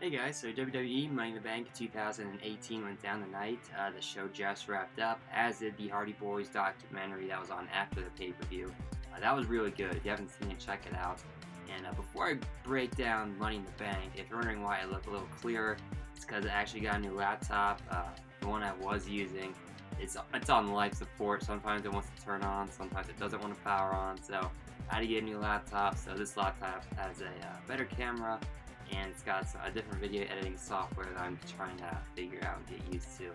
Hey guys, so WWE Money in the Bank 2018 went down tonight. The show just wrapped up, as did the Hardy Boys documentary that was on after the pay-per-view. That was really good. If you haven't seen it, check it out. And before I break down Money in the Bank, if you're wondering why I look a little clearer, it's because I actually got a new laptop. The one I was using, it's on life support. Sometimes it wants to turn on, sometimes it doesn't want to power on. So I had to get a new laptop. So this laptop has a better camera, and it's got a different video editing software that I'm trying to figure out and get used to.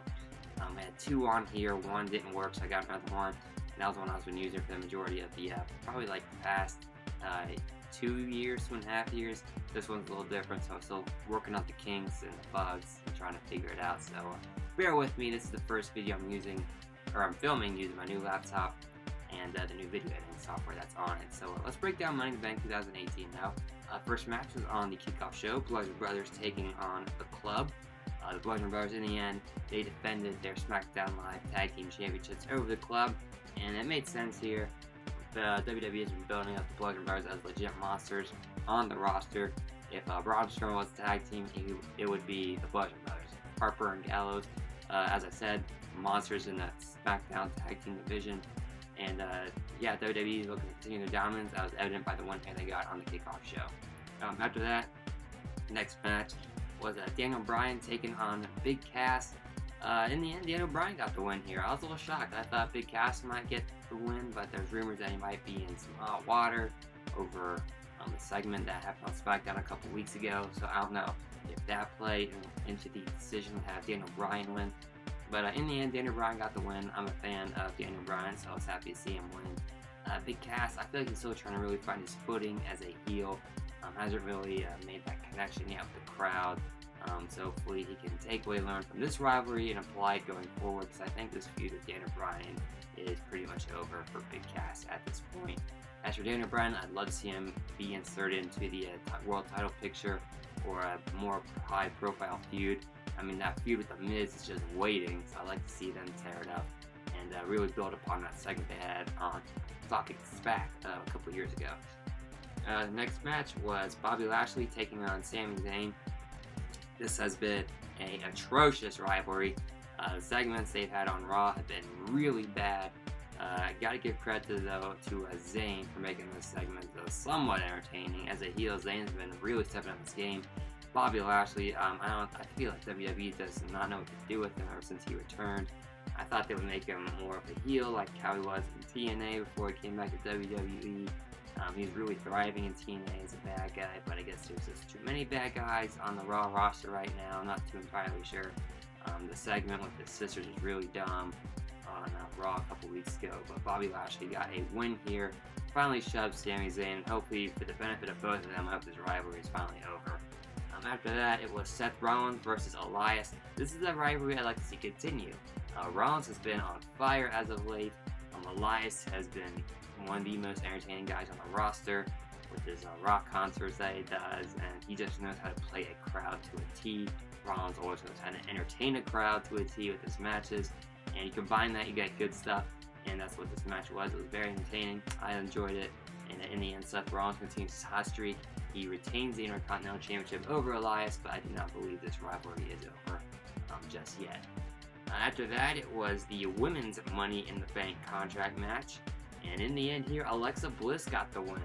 I had two on here, one didn't work, so I got another one, and that was one I've been using for the majority of the, probably like the past 2.5 years. This one's a little different, so I'm still working out the kinks and the bugs and trying to figure it out, so bear with me. This is the first video I'm filming using my new laptop and the new video editing software that's on it. So let's break down Money in the Bank 2018 now. First match was on the kickoff show. Bludgeon Brothers taking on the Club. The Bludgeon Brothers, in the end, they defended their SmackDown Live Tag Team Championships over the Club, and it made sense here. The WWE has been building up the Bludgeon Brothers as legit monsters on the roster. If Braun Strowman was a tag team, it would be the Bludgeon Brothers. Harper and Gallows, as I said, monsters in the SmackDown Tag Team division. And yeah, WWE is looking to continue their dominance. That was evident by the one hit they got on the kickoff show. After that, next match was Daniel Bryan taking on Big Cass. In the end, Daniel Bryan got the win here. I was a little shocked. I thought Big Cass might get the win, but there's rumors that he might be in some hot water over the segment that happened on SmackDown a couple weeks ago. So I don't know if that played into the decision to have Daniel Bryan win. But in the end, Daniel Bryan got the win. I'm a fan of Daniel Bryan, so I was happy to see him win. Big Cass, I feel like he's still trying to really find his footing as a heel. Hasn't really made that connection yet with the crowd. So hopefully he can take what he learned from this rivalry and apply it going forward, because I think this feud with Daniel Bryan is pretty much over for Big Cass at this point. As for Daniel Bryan, I'd love to see him be inserted into the world title picture or a more high-profile feud. I mean, that feud with The Miz is just waiting, so I'd like to see them tear it up and really build upon that segment they had on Talking Smack a couple years ago. The next match was Bobby Lashley taking on Sami Zayn. This has been an atrocious rivalry. The segments they've had on Raw have been really bad. I gotta give credit to Zayn for making this segment somewhat entertaining. As a heel, Zayn's been really stepping up his game. Bobby Lashley, I feel like WWE does not know what to do with him ever since he returned. I thought they would make him more of a heel, like how he was in TNA before he came back to WWE. He's really thriving in TNA as a bad guy, but I guess there's just too many bad guys on the Raw roster right now. I'm not too entirely sure. The segment with his sisters is really dumb on Raw a couple weeks ago, but Bobby Lashley got a win here. Finally shoved Sami Zayn, and hopefully for the benefit of both of them, I hope this rivalry is finally over. After that, it was Seth Rollins versus Elias. This is a rivalry I'd like to see continue. Rollins has been on fire as of late. Elias has been one of the most entertaining guys on the roster with his rock concerts that he does, and he just knows how to play a crowd to a T. Rollins always knows how to entertain a crowd to a T with his matches, and you combine that, you get good stuff, and that's what this match was. It was very entertaining. I enjoyed it, and in the end, Seth Rollins continues his hot streak. He retains the Intercontinental Championship over Elias, but I do not believe this rivalry is over just yet. After that, it was the Women's Money in the Bank contract match, and in the end here, Alexa Bliss got the win.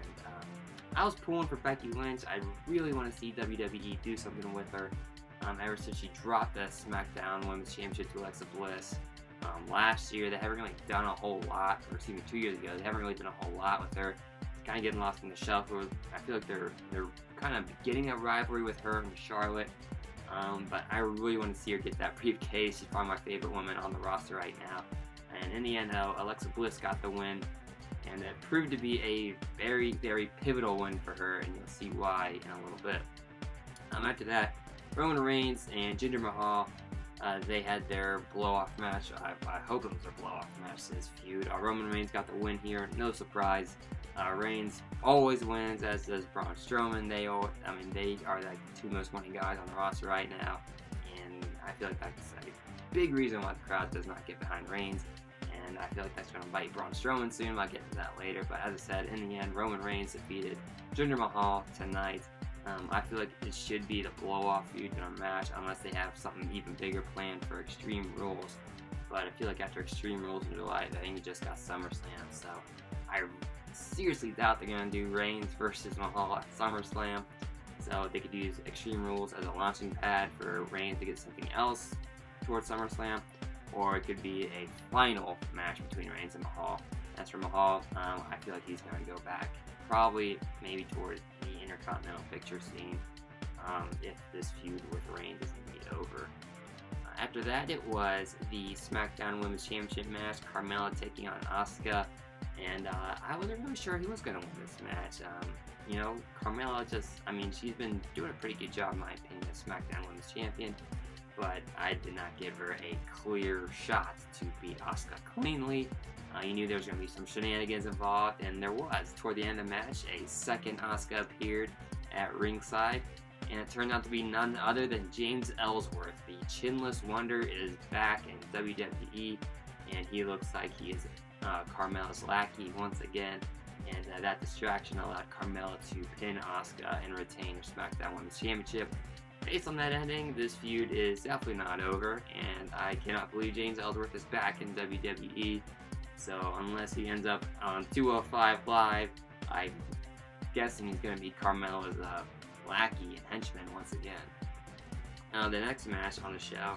I was pulling for Becky Lynch. I really want to see WWE do something with her. Ever since she dropped the SmackDown Women's Championship to Alexa Bliss last year, they haven't really done a whole lot, or excuse me, 2 years ago, they haven't really done a whole lot with her. Kind of getting lost in the shuffle. I feel like they're kind of getting a rivalry with her and Charlotte, but I really want to see her get that briefcase. She's probably my favorite woman on the roster right now. And in the end, Alexa Bliss got the win, and it proved to be a very, very pivotal win for her, and you'll see why in a little bit. After that, Roman Reigns and Jinder Mahal, they had their blow-off match. I hope it was a blow-off match to this feud. Roman Reigns got the win here, no surprise. Reigns always wins, as does Braun Strowman. They are like the two most money guys on the roster right now, and I feel like that's a big reason why the crowd does not get behind Reigns, and I feel like that's going to bite Braun Strowman soon. I'll get to that later, but as I said, in the end, Roman Reigns defeated Jinder Mahal tonight. I feel like it should be the blow-off feud in a match unless they have something even bigger planned for Extreme Rules. But I feel like after Extreme Rules in July, I think you just got SummerSlam. So I seriously doubt they're going to do Reigns versus Mahal at SummerSlam. So they could use Extreme Rules as a launching pad for Reigns to get something else towards SummerSlam. Or it could be a final match between Reigns and Mahal. As for Mahal, I feel like he's going to go back probably maybe towards the Intercontinental picture scene if this feud with Reigns is indeed over. After that, it was the SmackDown Women's Championship match, Carmella taking on Asuka, and I wasn't really sure who was going to win this match. You know, Carmella she's been doing a pretty good job, in my opinion, as SmackDown Women's Champion, but I did not give her a clear shot to beat Asuka cleanly. You knew there was going to be some shenanigans involved, and there was. Toward the end of the match, a second Asuka appeared at ringside, and it turned out to be none other than James Ellsworth. The Chinless Wonder is back in WWE, and he looks like he is Carmella's lackey once again, and that distraction allowed Carmella to pin Asuka and retain her SmackDown Women's Championship. Based on that ending, this feud is definitely not over, and I cannot believe James Ellsworth is back in WWE. So unless he ends up on 205 Live, I'm guessing he's going to be Carmella's lackey and henchman once again. The next match on the show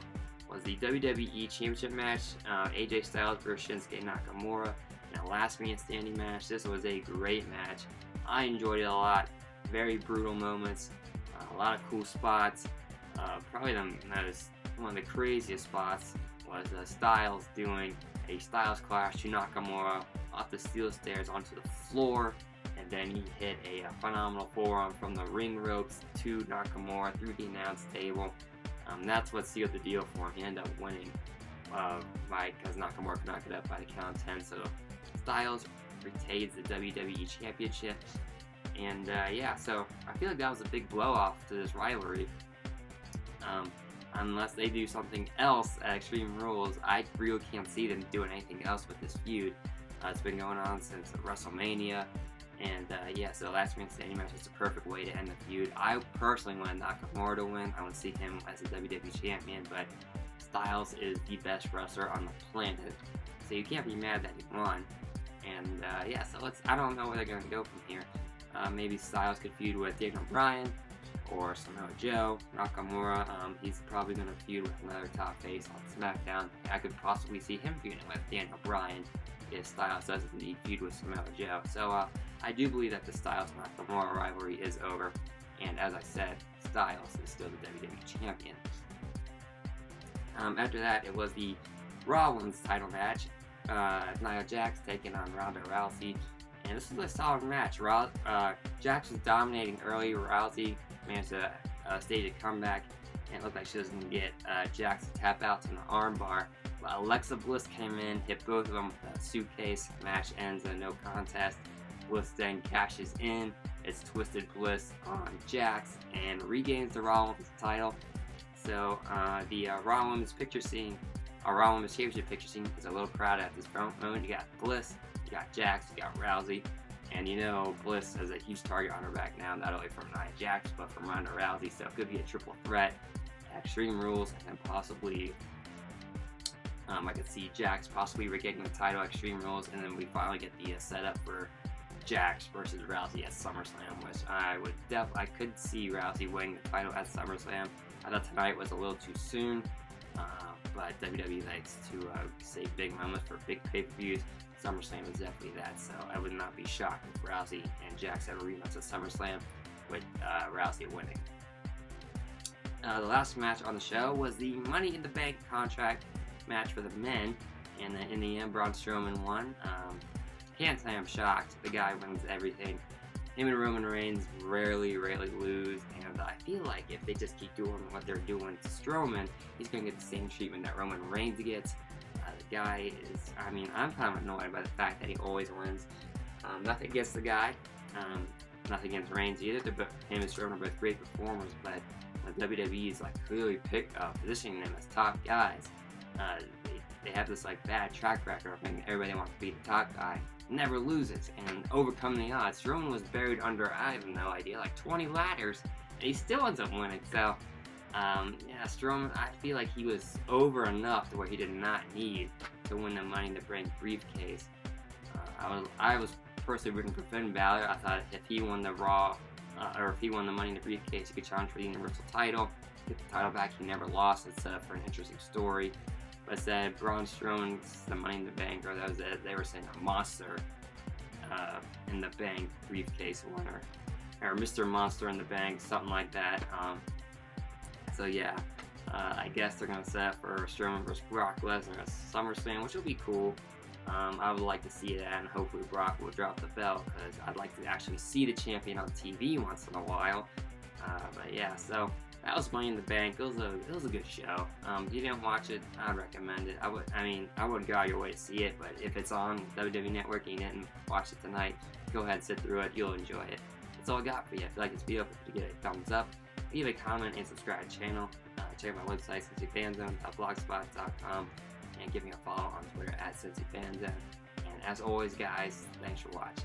was the WWE Championship match, AJ Styles versus Shinsuke Nakamura in a last man standing match. This was a great match. I enjoyed it a lot. Very brutal moments, a lot of cool spots. Probably one of the craziest spots was Styles doing a Styles Clash to Nakamura off the steel stairs onto the floor, and then he hit a phenomenal forearm from the ring ropes to Nakamura through the announce table. That's what sealed the deal for him. He ended up winning because Nakamura could not get up by the count of 10. So Styles retains the WWE Championship, and so I feel like that was a big blow off to this rivalry. Unless they do something else at Extreme Rules, I really can't see them doing anything else with this feud. It's been going on since WrestleMania, and so last man standing match is the perfect way to end the feud. I personally want Nakamura to win. I want to see him as a WWE champion, but Styles is the best wrestler on the planet, so you can't be mad that he won. And I don't know where they're going to go from here. Maybe Styles could feud with Daniel Bryan or Samoa Joe. Nakamura, he's probably going to feud with another top face on SmackDown. I could possibly see him feuding with Daniel Bryan if Styles doesn't indeed feud with Samoa Joe. So I do believe that the Styles-Nakamura rivalry is over, and as I said, Styles is still the WWE Champion. After that, it was the Raw Women's title match. Nia Jax taking on Ronda Rousey, and this was a solid match. Jax was dominating early. Rousey managed to stage a comeback, and it looked like she was going to get Jax to tap out to an armbar. But Alexa Bliss came in, hit both of them with a suitcase. Match ends in a no contest. Bliss then cashes in. It's Twisted Bliss on Jax and regains the Raw Women's title. So the Raw Women's Raw Women's Championship picture scene is a little crowded at this moment. You got Bliss, you got Jax, you got Rousey, and you know Bliss has a huge target on her back now, not only from Nia Jax, but from Ronda Rousey, so it could be a triple threat at Extreme Rules, and possibly, I could see Jax possibly regaining the title at Extreme Rules, and then we finally get the setup for Jax versus Rousey at SummerSlam, which I could see Rousey winning the title at SummerSlam. I thought tonight was a little too soon, but WWE likes to save big moments for big pay-per-views. SummerSlam is definitely that, so I would not be shocked if Rousey and Jax have a rematch at SummerSlam with Rousey winning. The last match on the show was the Money in the Bank contract match for the men, and in the end, Braun Strowman won. Can't say I'm shocked. The guy wins everything. Him and Roman Reigns rarely lose, and I feel like if they just keep doing what they're doing to Strowman, he's going to get the same treatment that Roman Reigns gets. The guy is, I'm kind of annoyed by the fact that he always wins. Nothing against the guy, nothing against Reigns either. Him and Strowman are both great performers, but WWE is clearly positioning them as top guys. They have this bad track record of making everybody wants to be the top guy. Never loses and overcome the odds. Strowman was buried under, I have no idea, 20 ladders and he still ends up winning. So, yeah, Strowman, I feel like he was over enough to where he did not need to win the Money in the Bank briefcase. I was personally rooting for Finn Balor. I thought if he won the Raw, or if he won the Money in the briefcase, he could challenge for the Universal title, get the title back. He never lost. It's set up for an interesting story. But instead, Braun Strowman's the Money in the Bank, or that was it. They were saying a Monster in the Bank briefcase winner, or Mr. Monster in the Bank, something like that. So yeah, I guess they're gonna set up for Strowman versus Brock Lesnar at SummerSlam, which will be cool. I would like to see that, and hopefully Brock will drop the belt, because I'd like to actually see the champion on TV once in a while. But yeah, so that was Money in the Bank. It was a good show. If you didn't watch it, I'd recommend it. I wouldn't go out of your way to see it, but if it's on WWE Network and you didn't watch it tonight, go ahead and sit through it. You'll enjoy it. That's all I got for you. If you like this video, feel free to give it a thumbs up, leave a comment, and subscribe to the channel. Check out my website, cincyfanzone.blogspot.com, and give me a follow on Twitter at Cincy Fan Zone. And as always, guys, thanks for watching.